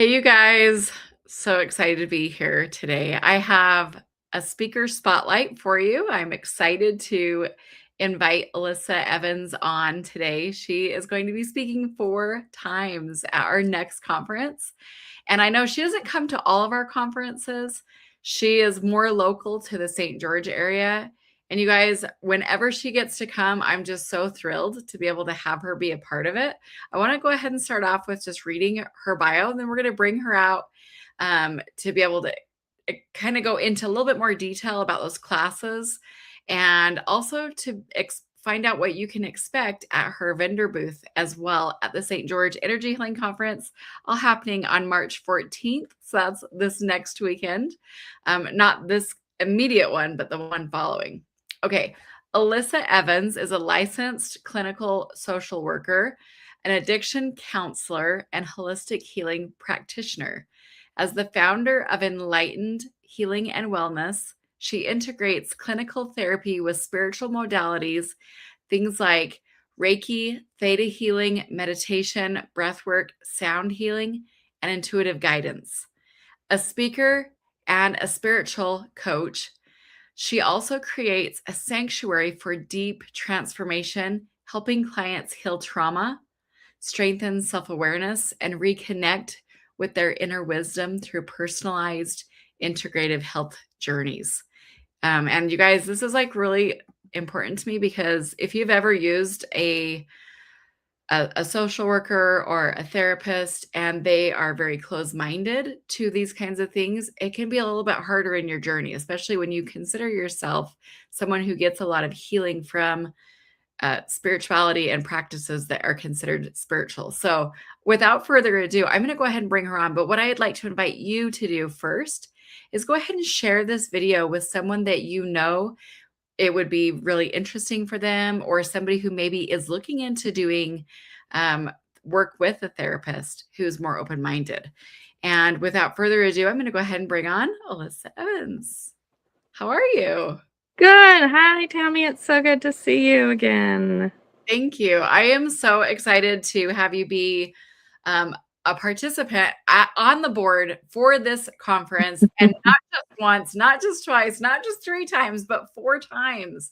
Hey, you guys. So excited to be here today. I have a speaker spotlight for you. I'm excited to invite Elissa Evans on today. She is going to be speaking 4 times at our next conference. And I know she doesn't come to all of our conferences. She is more local to the St. George area. And you guys, whenever she gets to come, I'm just so thrilled to be able to have her be a part of it. I want to go ahead and start off with just reading her bio, and then we're going to bring her out to be able to kind of go into a little bit more detail about those classes and also to find out what you can expect at her vendor booth as well at the St. George Energy Healing Conference, all happening on March 14th. So that's this next weekend. Not this immediate one, but the one following. Okay. Elissa Evans is a licensed clinical social worker, an addiction counselor, and holistic healing practitioner. As the founder of Enlightened Healing and Wellness, she integrates clinical therapy with spiritual modalities, things like reiki, theta healing, meditation, breathwork, sound healing, and intuitive guidance. A speaker and a spiritual coach, she also creates a sanctuary for deep transformation, helping clients heal trauma, strengthen self awareness, and reconnect with their inner wisdom through personalized integrative health journeys. And you guys, this is like really important to me because if you've ever used a social worker or a therapist and they are very close-minded to these kinds of things, it can be a little bit harder in your journey, especially when you consider yourself someone who gets a lot of healing from spirituality and practices that are considered spiritual. So without further ado, I'm going to go ahead and bring her on. But what I'd like to invite you to do first is go ahead and share this video with someone that you know it would be really interesting for them, or somebody who maybe is looking into doing work with a therapist who's more open-minded. And without further ado, I'm going to go ahead and bring on Elissa Evans. How are you? Good. Hi, Tammy. It's so good to see you again. Thank you. I am so excited to have you be a participant on the board for this conference, and not just once, not just twice, not just 3 times, but 4 times.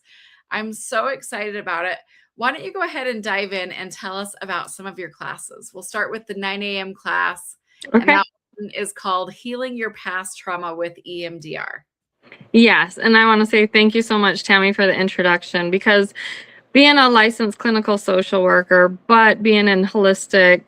I'm so excited about it. Why don't you go ahead and dive in and tell us about some of your classes? We'll start with the 9 a.m. class, and Okay. that one is called Healing Your Past Trauma with EMDR. Yes. And I want to say thank you so much, Tammy, for the introduction, because being a licensed clinical social worker, but being in holistic,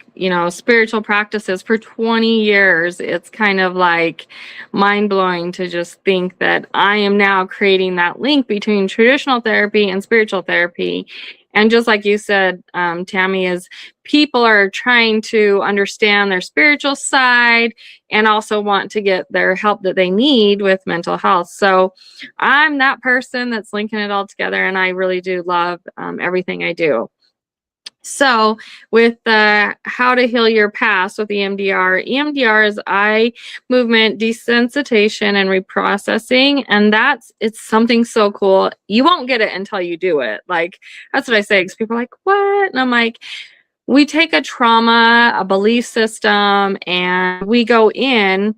spiritual practices for 20 years, it's kind of like mind blowing to just think that I am now creating that link between traditional therapy and spiritual therapy. And just like you said, Tammy, is people are trying to understand their spiritual side and also want to get their help that they need with mental health. So I'm that person that's linking it all together, and I really do love everything I do. So with the how to heal your past with EMDR is eye movement desensitization and reprocessing. And it's something so cool. You won't get it until you do it. Like, that's what I say, because people are like, what? And I'm like, we take a trauma, a belief system, and we go in,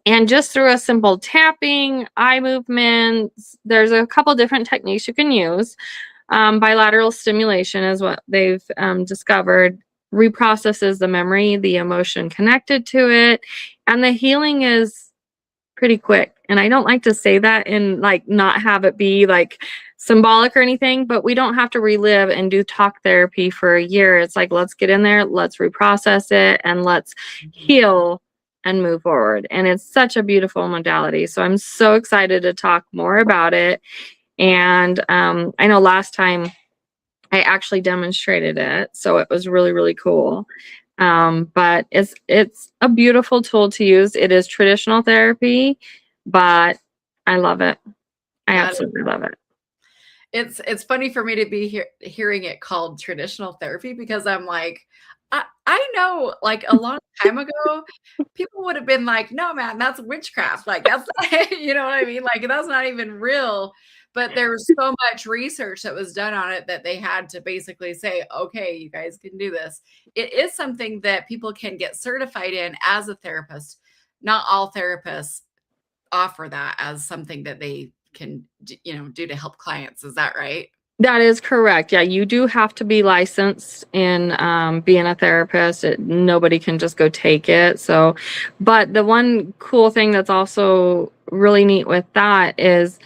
and just through a simple tapping, eye movements, there's a couple different techniques you can use. Bilateral stimulation is what they've discovered, reprocesses the memory, the emotion connected to it, and the healing is pretty quick. And I don't like to say that and like not have it be like symbolic or anything, but we don't have to relive and do talk therapy for a year. It's like, let's get in there, let's reprocess it, and let's heal and move forward. And it's such a beautiful modality. So I'm so excited to talk more about it. And I know last time I actually demonstrated it, so it was really, really cool. But it's a beautiful tool to use. It is traditional therapy, but I love it. I absolutely love it. It's funny for me to be hearing it called traditional therapy, because I'm like, I know, like, a long time ago, people would have been like, no, man, that's witchcraft. Like, that's not, you know what I mean? Like, that's not even real. but there was so much research that was done on it that they had to basically say, okay, you guys can do this. It is something that people can get certified in as a therapist. Not all therapists offer that as something that they can, do to help clients. Is that right? That is correct. Yeah, you do have to be licensed in being a therapist. Nobody can just go take it. So, but the one cool thing that's also really neat with that is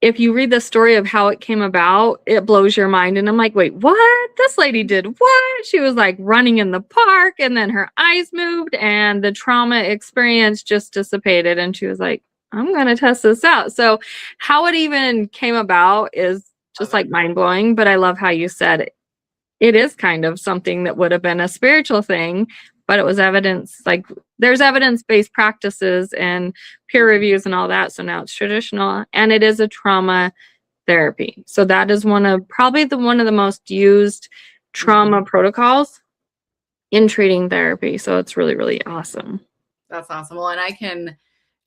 if you read the story of how it came about, it blows your mind. And I'm like, wait, what? This lady did what? She was like running in the park and then her eyes moved and the trauma experience just dissipated. And she was like, I'm going to test this out. So, how it even came about is Love just it. like mind blowing. But I love how you said it. It is kind of something that would have been a spiritual thing, but it was evidence like there's evidence-based practices and peer reviews and all that. So now it's traditional and it is a trauma therapy. So that is one of the most used trauma protocols in treating therapy. So it's really, really awesome. That's awesome. Well, and I can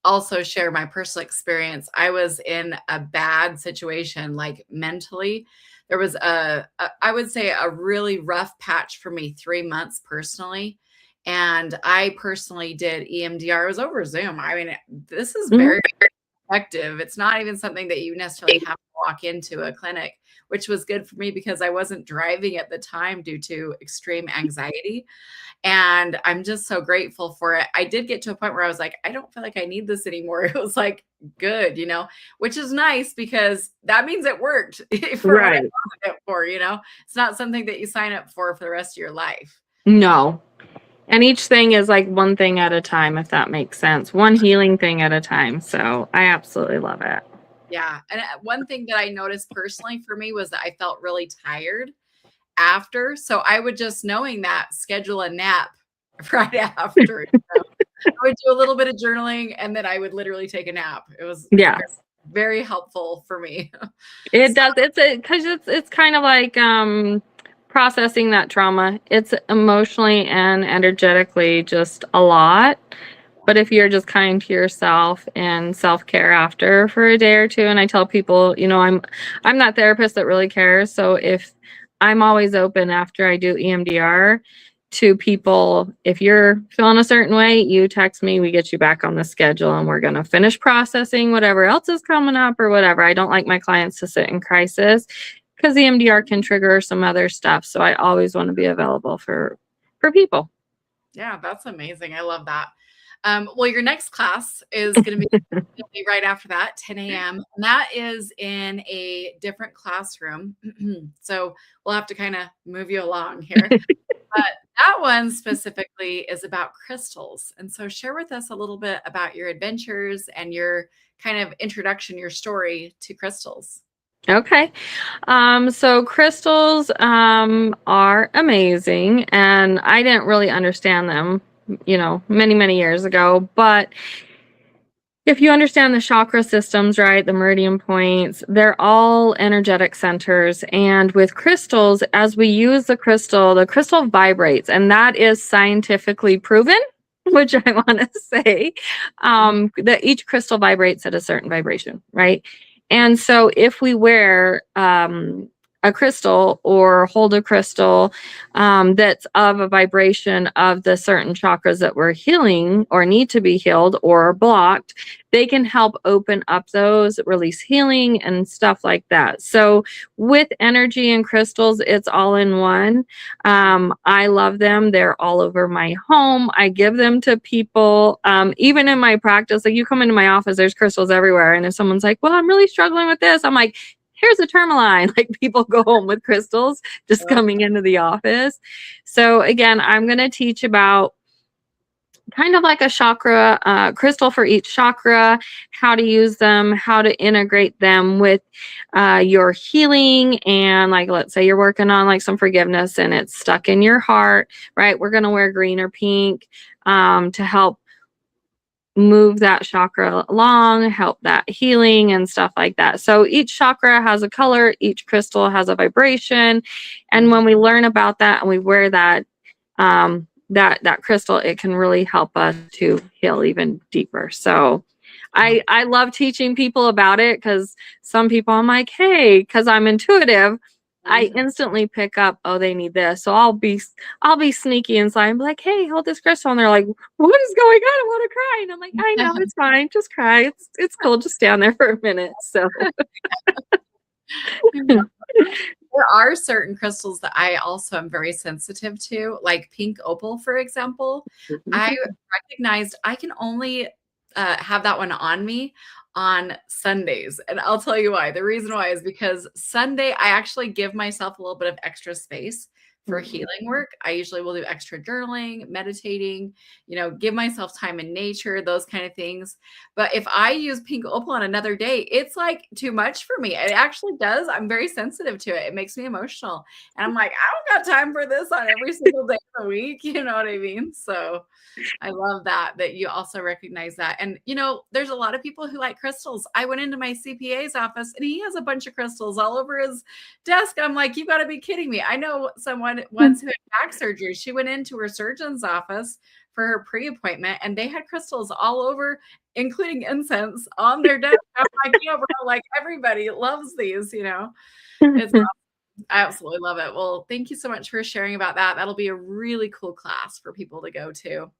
also share my personal experience. I was in a bad situation, like mentally. There was I would say a really rough patch for me, 3 months personally. And I personally did EMDR. It was over Zoom. I mean, this is Mhm. very effective. It's not even something that you necessarily have to walk into a clinic, which was good for me because I wasn't driving at the time due to extreme anxiety. And I'm just so grateful for it. I did get to a point where I was like, I don't feel like I need this anymore. It was like, good, which is nice because that means it worked for what I Right. wanted it for. It's not something that you sign up for the rest of your life. No. And each thing is like one thing at a time, if that makes sense. One healing thing at a time. So I absolutely love it. Yeah. And one thing that I noticed personally for me was that I felt really tired after. So I would just knowing that schedule a nap right after. I would do a little bit of journaling and then I would literally take a nap. It was very, Yes. very helpful for me. It So, does. Because it's kind of like processing that trauma. It's emotionally and energetically just a lot. But if you're just kind to yourself and self-care after for a day or two, and I tell people, I'm that therapist that really cares. So if I'm always open after I do EMDR to people, if you're feeling a certain way, you text me, we get you back on the schedule and we're going to finish processing whatever else is coming up or whatever. I don't like my clients to sit in crisis because EMDR can trigger some other stuff. So I always want to be available for people. yeah, that's amazing. I love that. Well, your next class is going to be right after that, 10 a.m. And that is in a different classroom. So we'll have to kind of move you along here. But that one specifically is about crystals. And so share with us a little bit about your adventures and your kind of introduction, your story to crystals. Okay. So crystals are amazing and I didn't really understand them, many, many years ago, but if you understand the chakra systems, right, the meridian points, they're all energetic centers. And with crystals, as we use the crystal vibrates, and that is scientifically proven, which I want to say, that each crystal vibrates at a certain vibration, right? And so if we wear a crystal or hold a crystal that's of a vibration of the certain chakras that we're healing or need to be healed or blocked, they can help open up those, release healing and stuff like that. So with energy and crystals, it's all in one. I love them. They're all over my home. I give them to people. Even in my practice, like you come into my office, there's crystals everywhere. And if someone's like, well, I'm really struggling with this, I'm like, here's a tourmaline. Like people go home with crystals just coming into the office. So again, I'm going to teach about kind of like a chakra crystal for each chakra, how to use them, how to integrate them with your healing. And like, let's say you're working on like some forgiveness and it's stuck in your heart, right? We're going to wear green or pink to help move that chakra along, help that healing and stuff like that. So each chakra has a color, each crystal has a vibration. And when we learn about that and we wear that, that crystal, it can really help us to heal even deeper. So I love teaching people about it because some people I'm like, hey, because I'm intuitive, I Mhm. instantly pick up, oh, they need this. So I'll be sneaky inside and be like, hey, hold this crystal. And they're like, what is going on? I want to cry. And I'm like, I know, it's fine. Just cry. It's cool. Just stand there for a minute. So There are certain crystals that I also am very sensitive to, like pink opal, for example. I recognized I can only have that one on me on Sundays. And I'll tell you why. The reason why is because Sunday, I actually give myself a little bit of extra space for healing work. I usually will do extra journaling, meditating, give myself time in nature, those kind of things. But if I use pink opal on another day, it's like too much for me. It actually does. I'm very sensitive to it. It makes me emotional. And I'm like, I don't got time for this on every single day of the week. You know what I mean? So I love that you also recognize that. And there's a lot of people who like crystals. I went into my CPA's office and he has a bunch of crystals all over his desk. I'm like, you got to be kidding me. I know someone once who had back surgery. She went into her surgeon's office for her pre-appointment and they had crystals all over, including incense on their desk. I'm like, yeah, bro, like everybody loves these. It's I absolutely love it. Well, thank you so much for sharing about that. That'll be a really cool class for people to go to.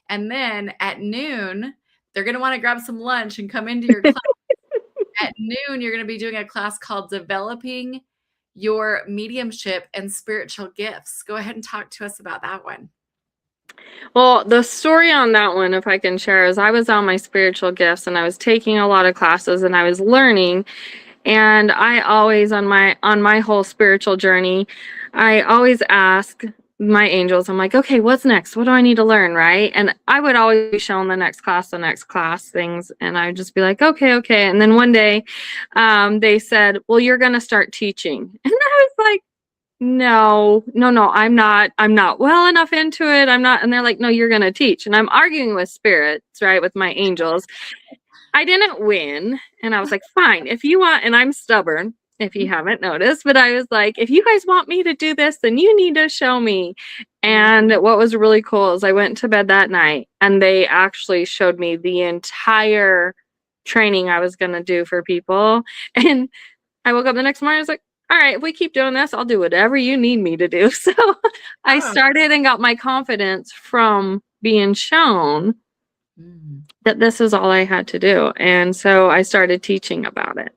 And then at noon, they're going to want to grab some lunch and come into your class. At noon, you're going to be doing a class called Developing Your Mediumship and Spiritual Gifts. Go ahead and talk to us about that one. Well, the story on that one, if I can share, is I was on my spiritual gifts and I was taking a lot of classes and I was learning. And I always on my whole spiritual journey, I always ask my angels, I'm like, okay, what's next? What do I need to learn? Right. And I would always be shown the next class things. And I would just be like, okay, okay. And then one day they said, well, you're going to start teaching. And I was like, no, I'm not well enough into it. I'm not. And they're like, no, you're going to teach. And I'm arguing with spirits, right? With my angels. I didn't win. And I was like, fine, if you want, and I'm stubborn, if you haven't noticed, but I was like, if you guys want me to do this, then you need to show me. And what was really cool is I went to bed that night and they actually showed me the entire training I was going to do for people. And I woke up the next morning, I was like, all right, if we keep doing this, I'll do whatever you need me to do. So I Oh. started and got my confidence from being shown Mm. that this is all I had to do. And so I started teaching about it.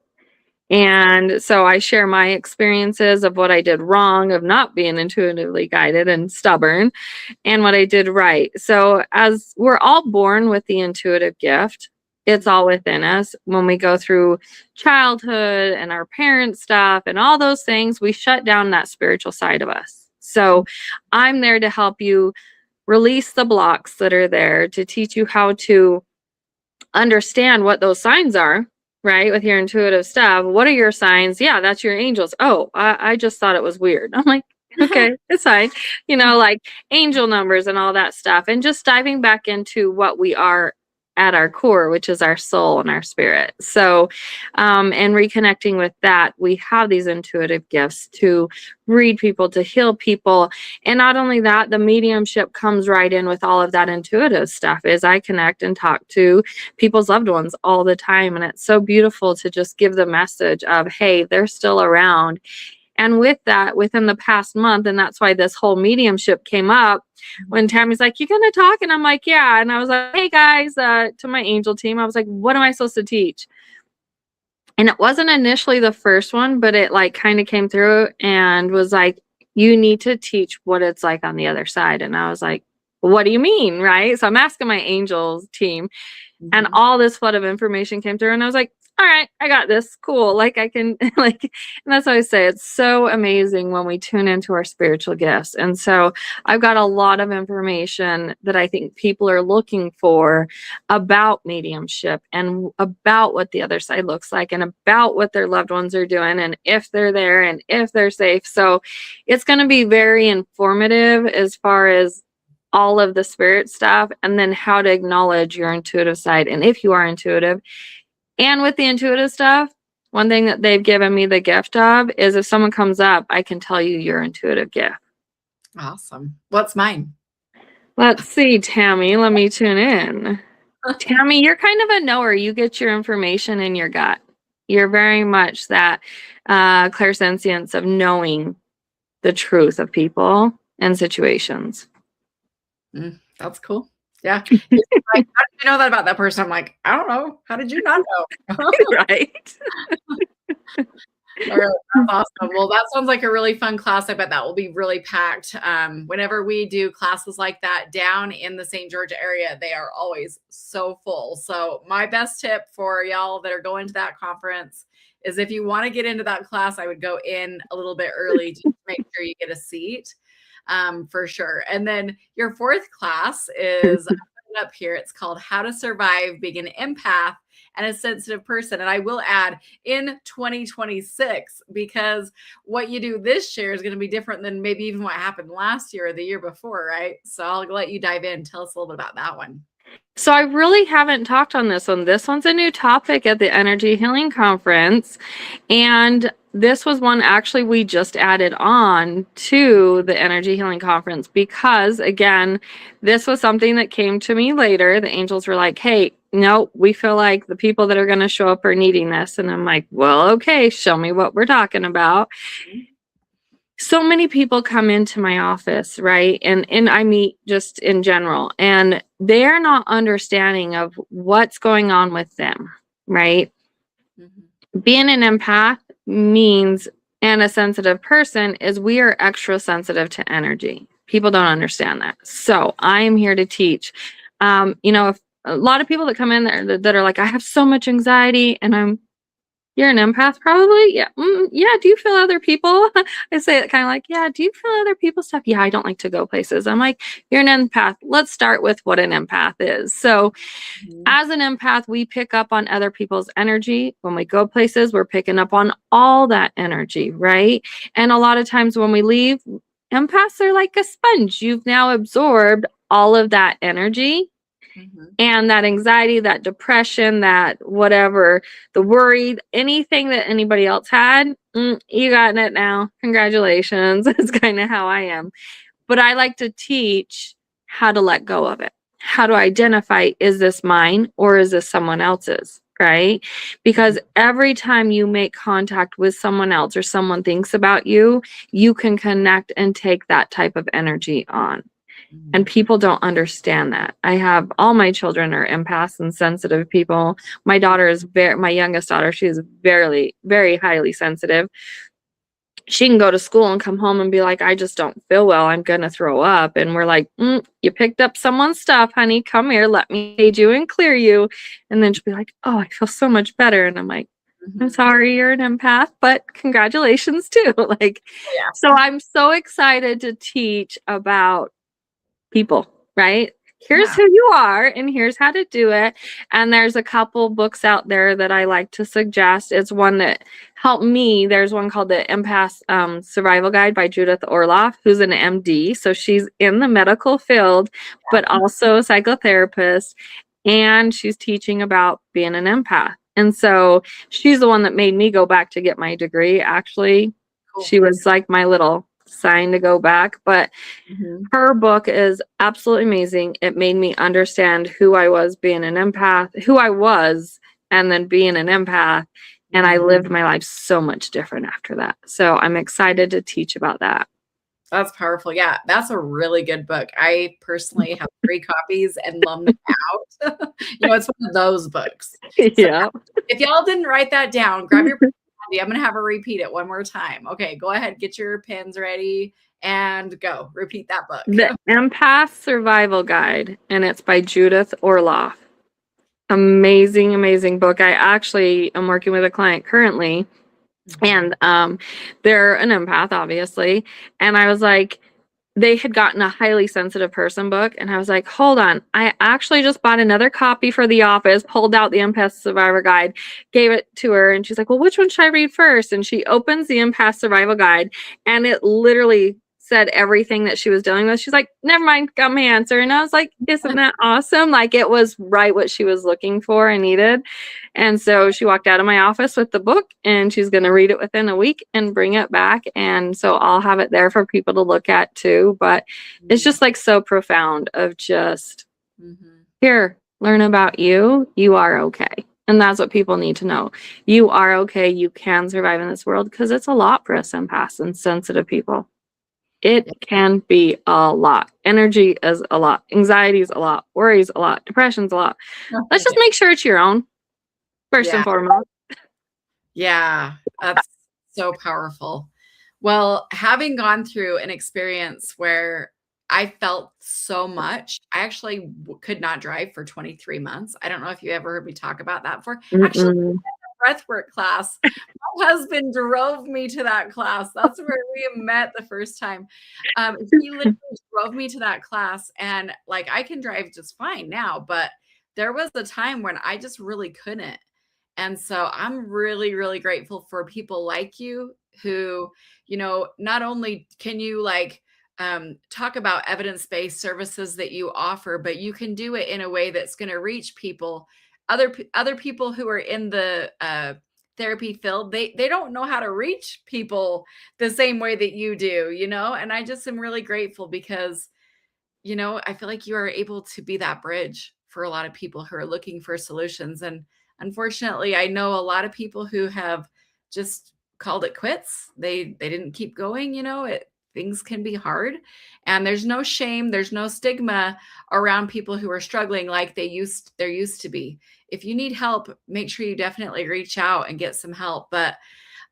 And so I share my experiences of what I did wrong, of not being intuitively guided and stubborn, and what I did right. So, as we're all born with the intuitive gift, it's all within us. When we go through childhood and our parent stuff and all those things, we shut down that spiritual side of us. So, I'm there to help you release the blocks that are there, to teach you how to understand what those signs are, right? With your intuitive stuff. What are your signs? Yeah, that's your angels. Oh, I just thought it was weird. I'm like, okay, it's fine. Like angel numbers and all that stuff. And just diving back into what we are at our core, which is our soul and our spirit. So, and reconnecting with that, we have these intuitive gifts to read people, to heal people. And not only that, the mediumship comes right in with all of that intuitive stuff as I connect and talk to people's loved ones all the time. And it's so beautiful to just give the message of, hey, they're still around. And with that, within the past month, and that's why this whole mediumship came up when Tammy's like, you gonna talk? And I'm like, yeah. And I was like, hey guys, to my angel team, I was like, what am I supposed to teach? And it wasn't initially the first one, but it like kind of came through and was like, you need to teach what it's like on the other side. And I was like, what do you mean? Right. So I'm asking my angels team, and Mhm. all this flood of information came through. And I was like, all right, I got this. Cool. Like I can like, and that's why I say it's so amazing when we tune into our spiritual gifts. And so I've got a lot of information that I think people are looking for about mediumship and about what the other side looks like and about what their loved ones are doing and if they're there and if they're safe. So it's going to be very informative as far as all of the spirit stuff, and then how to acknowledge your intuitive side. And if you are intuitive, and with the intuitive stuff, one thing that they've given me the gift of is if someone comes up, I can tell you your intuitive gift. Awesome. What's mine? Let's see, Tammy, let me tune in. Tammy, you're kind of a knower. You get your information in your gut. You're very much that clairsentience of knowing the truth of people and situations. That's cool. Yeah. It's like, "How did you know that about that person?" I'm like, "I don't know. How did you not know?" Right? All right, that's awesome. Well, that sounds like a really fun class. I bet that will be really packed. Whenever we do classes like that down in the St. George area, they are always so full. So my best tip for y'all that are going to that conference is if you want to get into that class, I would go in a little bit early to make sure you get a seat, for sure. And then your fourth class is I put it up here. It's called How to Survive Being an Empath and a Sensitive Person. And I will add in 2026, because what you do this year is going to be different than maybe even what happened last year or the year before, right? So I'll let you dive in. Tell us a little bit about that one. So I really haven't talked on this one. This one's a new topic at the Energy Healing Conference. And this was one actually we just added on to the Energy Healing Conference because, again, this was something that came to me later. The angels were like, hey, no, we feel like the people that are going to show up are needing this. And I'm like, well, okay, show me what we're talking about. So many people come into my office, right? And I meet just in general, and they're not understanding of what's going on with them, right? Being an empath means, and a sensitive person is, we are extra sensitive to energy. People don't understand that. So I am here to teach. If a lot of people that come in there that are like, I have so much anxiety, and you're an empath, probably? Yeah. Yeah. Do you feel other people? I say it kind of like, yeah. Do you feel other people's stuff? Yeah. I don't like to go places. I'm like, you're an empath. Let's start with what an empath is. So, as an empath, we pick up on other people's energy. When we go places, we're picking up on all that energy, right? And a lot of times when we leave, empaths are like a sponge. You've now absorbed all of that energy. And that anxiety, that depression, that whatever, the worried, anything that anybody else had, you got it now. Congratulations. That's kind of how I am. But I like to teach how to let go of it, how to identify, is this mine or is this someone else's? Right? Because every time you make contact with someone else or someone thinks about you, you can connect and take that type of energy on. And people don't understand that. I have all my children are empaths and sensitive people. My daughter is my youngest daughter, she is very, very highly sensitive. She can go to school and come home and be like, I just don't feel well. I'm going to throw up. And we're like, you picked up someone's stuff, honey. Come here. Let me aid you and clear you. And then she'll be like, oh, I feel so much better. And I'm like, I'm sorry you're an empath, but congratulations too. So I'm so excited to teach about people, right? Here's who you are and here's how to do it. And there's a couple books out there that I like to suggest. It's one that helped me. There's one called the Empath Survival Guide by Judith Orloff, who's an MD. So she's in the medical field, but also a psychotherapist. And she's teaching about being an empath. And so she's the one that made me go back to get my degree. Actually, she was like my little sign to go back, but her book is absolutely amazing. It made me understand who I was being an empath, who I was, and then being an empath. And I lived my life so much different after that. So I'm excited to teach about that. That's powerful. Yeah, that's a really good book. I personally have 3 copies and loan them out. It's one of those books. Yeah. If y'all didn't write that down, grab your pen. I'm going to have her repeat it one more time. Okay, go ahead, get your pens ready and go. Repeat that book. The Empath Survival Guide, and it's by Judith Orloff. Amazing, amazing book. I actually am working with a client currently, and they're an empath, obviously. And I was like, they had gotten a highly sensitive person book. And I was like, hold on. I actually just bought another copy for the office, pulled out the Empath Survivor Guide, gave it to her. And she's like, well, which one should I read first? And she opens the Empath Survival Guide, and it literally said everything that she was dealing with. She's like, never mind, got my answer. And I was like, isn't that awesome? Like, it was right what she was looking for and needed. And so she walked out of my office with the book, and she's going to read it within a week and bring it back. And so I'll have it there for people to look at too. But it's just like so profound of just, here, learn about you, you are okay. And that's what people need to know. You are okay. You can survive in this world because it's a lot for us empaths and sensitive people. It Yeah. can be a lot. Energy is a lot. Anxiety is a lot. Worries a lot. Depression's a lot. Let's just make sure it's your own, first and Yeah. foremost. Yeah. That's so powerful. Well, having gone through an experience where I felt so much, I actually could not drive for 23 months. I don't know if you ever heard me talk about that before. Actually, Mm-mm. breathwork class. My husband drove me to that class. That's where we met the first time. He literally drove me to that class, and like I can drive just fine now, but there was a time when I just really couldn't. And so I'm really, really grateful for people like you who, not only can you like talk about evidence-based services that you offer, but you can do it in a way that's going to reach people, other people who are in the therapy field. They don't know how to reach people the same way that you do, and I just am really grateful because I feel like you are able to be that bridge for a lot of people who are looking for solutions. And unfortunately, I know a lot of people who have just called it quits. They didn't keep going, things can be hard. And there's no shame, there's no stigma around people who are struggling like there used to be. If you need help, make sure you definitely reach out and get some help. But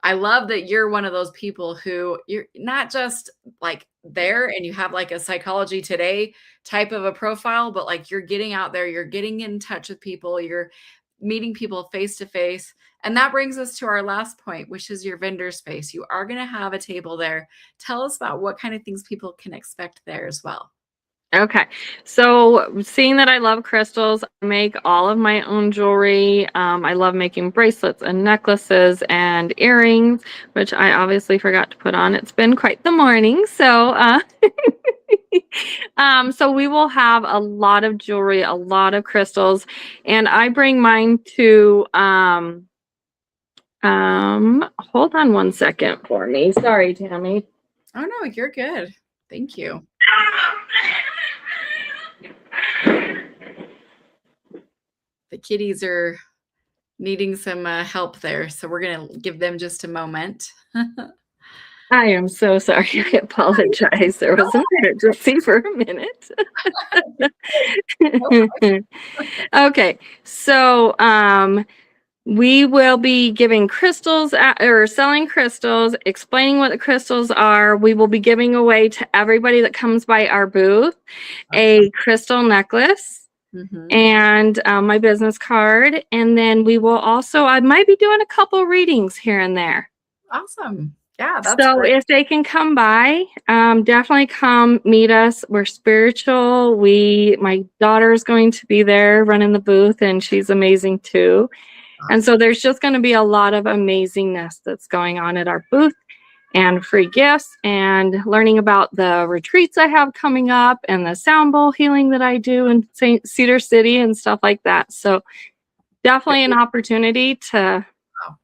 I love that you're one of those people who you're not just like there and you have like a Psychology Today type of a profile, but like you're getting out there, you're getting in touch with people, you're meeting people face to face. And that brings us to our last point, which is your vendor space. You are going to have a table there. Tell us about what kind of things people can expect there as well. Okay. So seeing that I love crystals, I make all of my own jewelry. I love making bracelets and necklaces and earrings, which I obviously forgot to put on. It's been quite the morning. So we will have a lot of jewelry, a lot of crystals, and I bring mine to hold on one second for me. Sorry, Tammy. Oh, no, you're good. Thank you. The kitties are needing some help there. So we're going to give them just a moment. I am so sorry. I apologize. There was an emergency for a minute. Okay, so we will be giving crystals or selling crystals, explaining what the crystals are. We will be giving away to everybody that comes by our booth a crystal necklace Mhm. and my business card. And then we will also, I might be doing a couple readings here and there. Awesome. Yeah, that's So great. if they can come by, definitely come meet us. We're spiritual. My daughter is going to be there running the booth, and she's amazing too. And so Awesome. there's just going to be a lot of amazingness that's going on at our booth, and free gifts, and learning about the retreats I have coming up and the sound bowl healing that I do in St. Cedar City and stuff like that. So definitely an opportunity to Wow.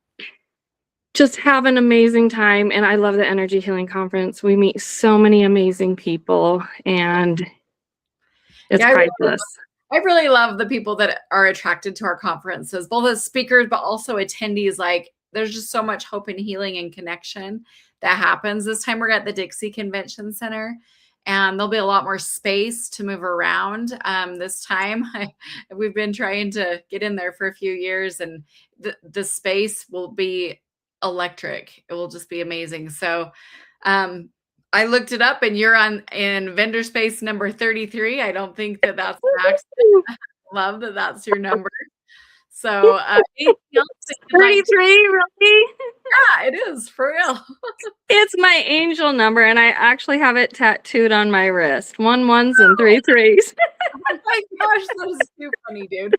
just have an amazing time. And I love the Energy Healing Conference. We meet so many amazing people, and it's Yeah, priceless. I really love the people that are attracted to our conferences, both as speakers, but also attendees. Like, there's just so much hope and healing and connection that happens. This time we're at the Dixie Convention Center, and there'll be a lot more space to move around. This time, we've been trying to get in there for a few years, and the space will be electric. It will just be amazing. So, um, I looked it up, and you're in vendor space number 33. I don't think that that's an accident. Love that that's your number. So, anything else that you'd like to 33, really? Yeah, it is, for real. It's my angel number, and I actually have it tattooed on my wrist. 1 1s and 3 3s. Oh my gosh, that is too funny, dude.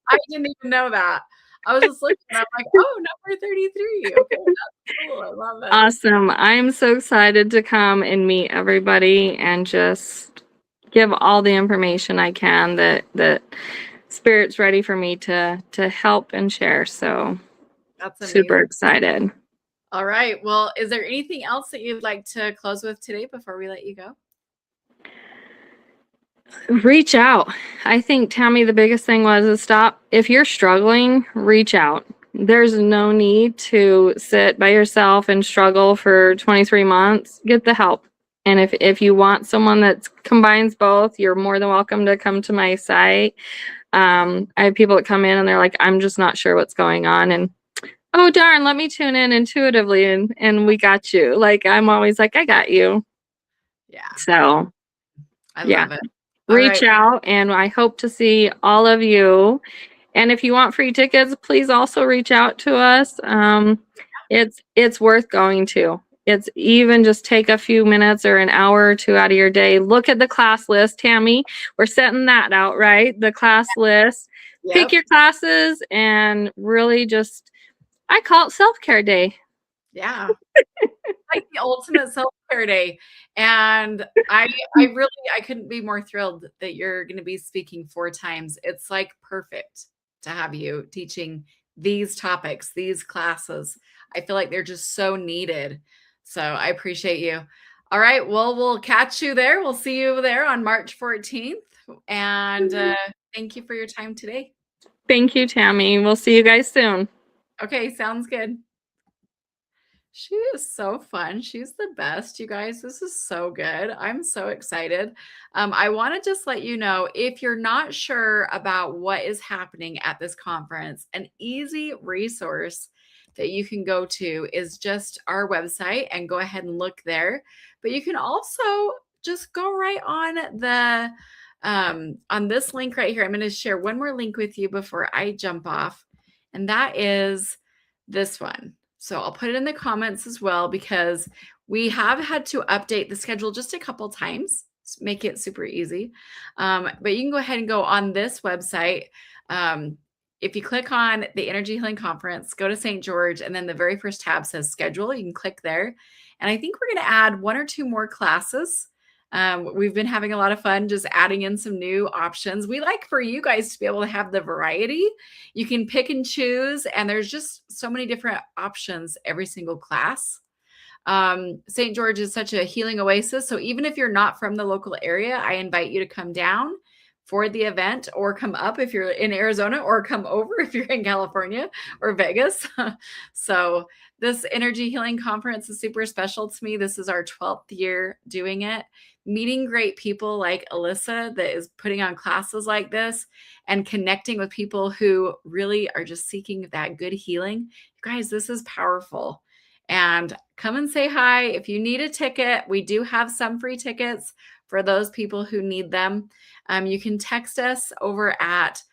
I didn't even know that. I was just looking, and I'm like, "Oh, number 33. Okay, that's cool. I love it." Awesome. I'm so excited to come and meet everybody and just give all the information I can that Spirit's ready for me to help and share. So That's super amazing. excited. All right. Well, is there anything else that you'd like to close with today before we let you go? Reach out. I think, Tammy, the biggest thing was is stop. If you're struggling, reach out. There's no need to sit by yourself and struggle for 23 months. Get the help. And if you want someone that combines both, you're more than welcome to come to my site. I have people that come in and they're like, I'm just not sure what's going on. And oh darn, let me tune in intuitively and we got you. Like I'm always like, I got you. Yeah, So I yeah, love it. All reach right. out and I hope to see all of you. And if you want free tickets, please also reach out to us. It's worth going to. It's even just take a few minutes or an hour or two out of your day. Look at the class list, Tammy. We're setting that out, right? The class list. Pick Yep. your classes and really just, I call it self-care day. Yeah. Like the ultimate self-care day. And I couldn't be more thrilled that you're going to be speaking 4 times. It's like perfect to have you teaching these topics, these classes. I feel like they're just so needed. So I appreciate you. All right. Well, we'll catch you there. We'll see you there on March 14th. And thank you for your time today. Thank you, Tammy. We'll see you guys soon. Okay. Sounds good. She is so fun. She's the best, you guys. This is so good. I'm so excited. I want to just let you know if you're not sure about what is happening at this conference, an easy resource that you can go to is just our website and go ahead and look there. But you can also just go right on this link right here. I'm going to share one more link with you before I jump off, and that is this one. So I'll put it in the comments as well because we have had to update the schedule just a couple times, make it super easy. But you can go ahead and go on this website. If you click on the Energy Healing Conference, go to St. George, and then the very first tab says schedule. You can click there. And I think we're going to add 1 or 2 more classes. We've been having a lot of fun just adding in some new options. We like for you guys to be able to have the variety. You can pick and choose, and there's just so many different options every single class. St. George is such a healing oasis. So even if you're not from the local area, I invite you to come down for the event or come up if you're in Arizona or come over if you're in California or Vegas. So this energy healing conference is super special to me. This is our 12th year doing it. Meeting great people like Elissa that is putting on classes like this and connecting with people who really are just seeking that good healing. You guys, this is powerful. And come and say hi. If you need a ticket, we do have some free tickets for those people who need them. You can text us over at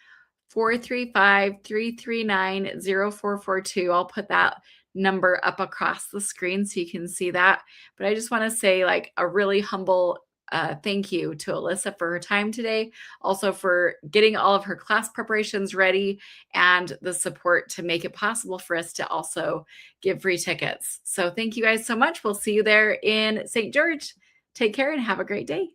435-339-0442. I'll put that number up across the screen so you can see that. But I just want to say like a really humble thank you to Elissa for her time today, also for getting all of her class preparations ready and the support to make it possible for us to also give free tickets. So thank you guys so much. We'll see you there in St. George. Take care and have a great day.